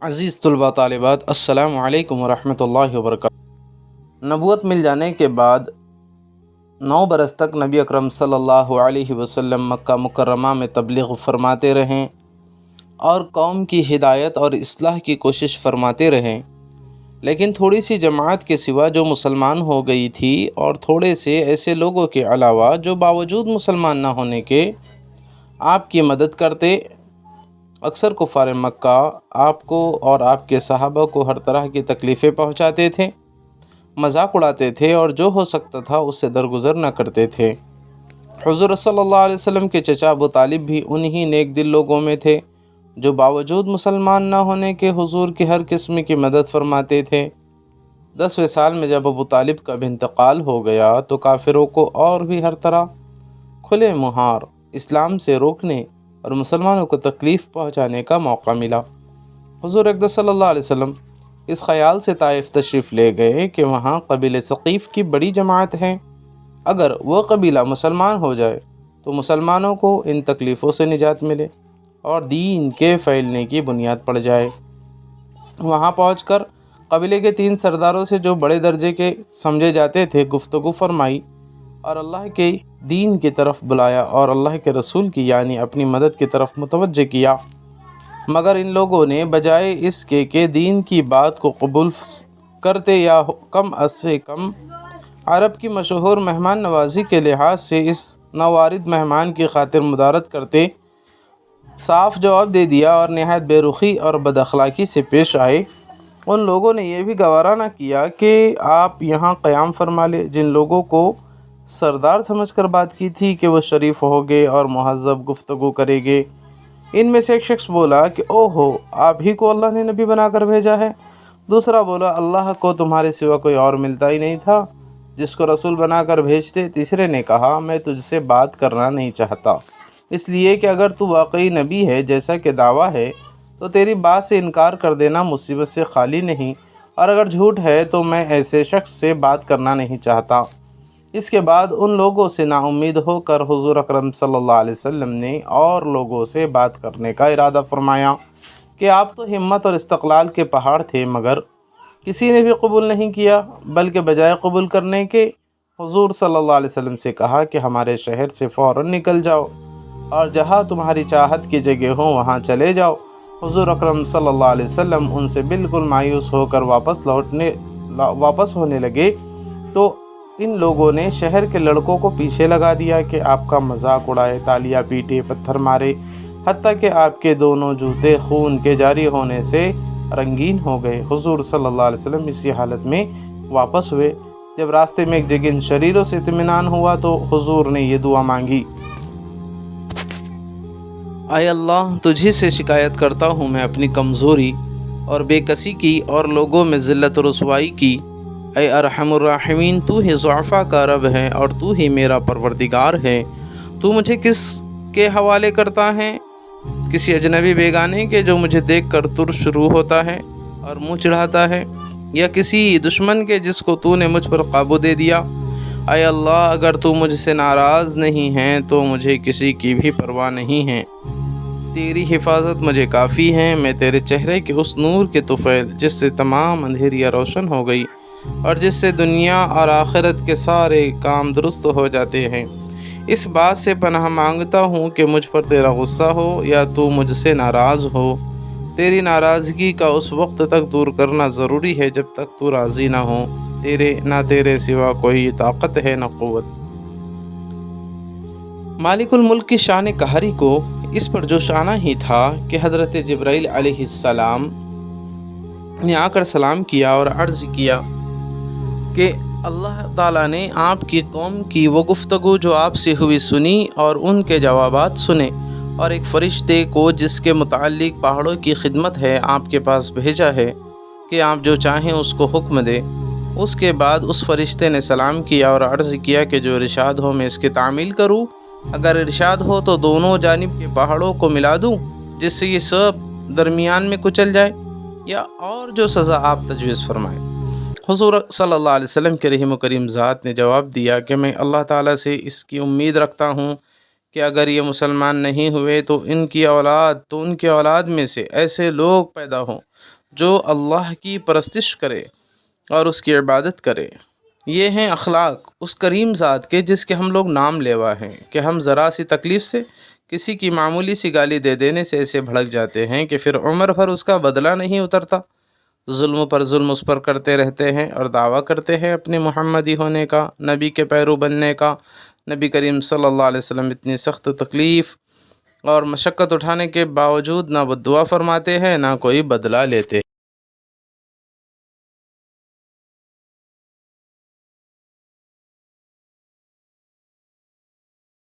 عزیز طلباء طالبات، السلام علیکم ورحمۃ اللہ وبرکاتہ۔ نبوت مل جانے کے بعد 9 برس تک نبی اکرم صلی اللہ علیہ وسلم مکہ مکرمہ میں تبلیغ فرماتے رہیں اور قوم کی ہدایت اور اصلاح کی کوشش فرماتے رہیں، لیکن تھوڑی سی جماعت کے سوا جو مسلمان ہو گئی تھی اور تھوڑے سے ایسے لوگوں کے علاوہ جو باوجود مسلمان نہ ہونے کے آپ کی مدد کرتے، اکثر کفار مکہ آپ کو اور آپ کے صحابہ کو ہر طرح کی تکلیفیں پہنچاتے تھے، مذاق اڑاتے تھے اور جو ہو سکتا تھا اس سے درگزر نہ کرتے تھے۔ حضور صلی اللہ علیہ وسلم کے چچا ابو طالب بھی انہی نیک دل لوگوں میں تھے جو باوجود مسلمان نہ ہونے کے حضور کی ہر قسم کی مدد فرماتے تھے۔ 10ویں سال میں جب ابو طالب کا بھی انتقال ہو گیا تو کافروں کو اور بھی ہر طرح کھلے مہار اسلام سے روکنے اور مسلمانوں کو تکلیف پہنچانے کا موقع ملا۔ حضور اقدس صلی اللہ علیہ وسلم اس خیال سے طائف تشریف لے گئے کہ وہاں قبیلہ ثقیف کی بڑی جماعت ہے، اگر وہ قبیلہ مسلمان ہو جائے تو مسلمانوں کو ان تکلیفوں سے نجات ملے اور دین کے پھیلنے کی بنیاد پڑ جائے۔ وہاں پہنچ کر قبیلے کے 3 سرداروں سے جو بڑے درجے کے سمجھے جاتے تھے گفتگو فرمائی اور اللہ کے دین کی طرف بلایا اور اللہ کے رسول کی یعنی اپنی مدد کی طرف متوجہ کیا، مگر ان لوگوں نے بجائے اس کے کہ دین کی بات کو قبول کرتے یا کم از سے کم عرب کی مشہور مہمان نوازی کے لحاظ سے اس نوارد مہمان کی خاطر مدارت کرتے، صاف جواب دے دیا اور نہایت بے رخی اور بد اخلاقی سے پیش آئے، ان لوگوں نے یہ بھی گوارا نہ کیا کہ آپ یہاں قیام فرما لے۔ جن لوگوں کو سردار سمجھ کر بات کی تھی کہ وہ شریف ہوگے اور مہذب گفتگو کرے گے، ان میں سے ایک شخص بولا کہ اوہو، آپ ہی کو اللہ نے نبی بنا کر بھیجا ہے۔ دوسرا بولا، اللہ کو تمہارے سوا کوئی اور ملتا ہی نہیں تھا جس کو رسول بنا کر بھیجتے۔ تیسرے نے کہا، میں تجھ سے بات کرنا نہیں چاہتا، اس لیے کہ اگر تو واقعی نبی ہے جیسا کہ دعویٰ ہے تو تیری بات سے انکار کر دینا مصیبت سے خالی نہیں، اور اگر جھوٹ ہے تو میں ایسے شخص سے بات کرنا نہیں چاہتا۔ اس کے بعد ان لوگوں سے نا امید ہو کر حضور اکرم صلی اللہ علیہ وسلم نے اور لوگوں سے بات کرنے کا ارادہ فرمایا کہ آپ تو ہمت اور استقلال کے پہاڑ تھے، مگر کسی نے بھی قبول نہیں کیا، بلکہ بجائے قبول کرنے کے حضور صلی اللہ علیہ وسلم سے کہا کہ ہمارے شہر سے فوراً نکل جاؤ اور جہاں تمہاری چاہت کی جگہ ہو وہاں چلے جاؤ۔ حضور اکرم صلی اللہ علیہ وسلم ان سے بالکل مایوس ہو کر واپس ہونے لگے تو ان لوگوں نے شہر کے لڑکوں کو پیچھے لگا دیا کہ آپ کا مذاق اڑائے، تالیاں پیٹے، پتھر مارے، حتیٰ کہ آپ کے دونوں جوتے خون کے جاری ہونے سے رنگین ہو گئے۔ حضور صلی اللہ علیہ وسلم اسی حالت میں واپس ہوئے۔ جب راستے میں ایک جگہ شریروں سے اطمینان ہوا تو حضور نے یہ دعا مانگی، اے اللہ، تجھی سے شکایت کرتا ہوں میں اپنی کمزوری اور بے کسی کی اور لوگوں میں ذلت و رسوائی کی۔ اے ارحم الراحمین، تو ہی ضعفاء کا رب ہے اور تو ہی میرا پروردگار ہے۔ تو مجھے کس کے حوالے کرتا ہے؟ کسی اجنبی بیگانے کے جو مجھے دیکھ کر تر شروع ہوتا ہے اور منہ چڑھاتا ہے، یا کسی دشمن کے جس کو تو نے مجھ پر قابو دے دیا؟ اے اللہ، اگر تو مجھ سے ناراض نہیں ہے تو مجھے کسی کی بھی پرواہ نہیں ہے۔ تیری حفاظت مجھے کافی ہے۔ میں تیرے چہرے کے اس نور کے طفیل جس سے تمام اندھیریاں روشن ہو گئی اور جس سے دنیا اور آخرت کے سارے کام درست ہو جاتے ہیں، اس بات سے پناہ مانگتا ہوں کہ مجھ پر تیرا غصہ ہو یا تو مجھ سے ناراض ہو۔ تیری ناراضگی کا اس وقت تک دور کرنا ضروری ہے جب تک تو راضی نہ ہو۔ نہ تیرے سوا کوئی طاقت ہے نہ قوت۔ مالک الملک کی شان قہری کو اس پر جوشانہ ہی تھا کہ حضرت جبرائیل علیہ السلام نے آ کر سلام کیا اور عرض کیا کہ اللہ تعالیٰ نے آپ کی قوم کی وہ گفتگو جو آپ سے ہوئی سنی اور ان کے جوابات سنے، اور ایک فرشتے کو جس کے متعلق پہاڑوں کی خدمت ہے آپ کے پاس بھیجا ہے کہ آپ جو چاہیں اس کو حکم دے۔ اس کے بعد اس فرشتے نے سلام کیا اور عرض کیا کہ جو ارشاد ہو میں اس کی تعمیل کروں، اگر ارشاد ہو تو دونوں جانب کے پہاڑوں کو ملا دوں جس سے یہ سب درمیان میں کچل جائے، یا اور جو سزا آپ تجویز فرمائیں۔ حضور صلی اللہ علیہ وسلم کے رحیم و کریم ذات نے جواب دیا کہ میں اللہ تعالیٰ سے اس کی امید رکھتا ہوں کہ اگر یہ مسلمان نہیں ہوئے تو ان کی اولاد میں سے ایسے لوگ پیدا ہوں جو اللہ کی پرستش کرے اور اس کی عبادت کرے۔ یہ ہیں اخلاق اس کریم ذات کے جس کے ہم لوگ نام لیوا ہیں کہ ہم ذرا سی تکلیف سے، کسی کی معمولی سی گالی دے دینے سے ایسے بھڑک جاتے ہیں کہ پھر عمر بھر اس کا بدلہ نہیں اترتا، ظلم پر ظلم اس پر کرتے رہتے ہیں اور دعویٰ کرتے ہیں اپنے محمدی ہونے کا، نبی کے پیرو بننے کا۔ نبی کریم صلی اللہ علیہ وسلم اتنی سخت تکلیف اور مشقت اٹھانے کے باوجود نہ بد دعا فرماتے ہیں نہ کوئی بدلہ لیتے۔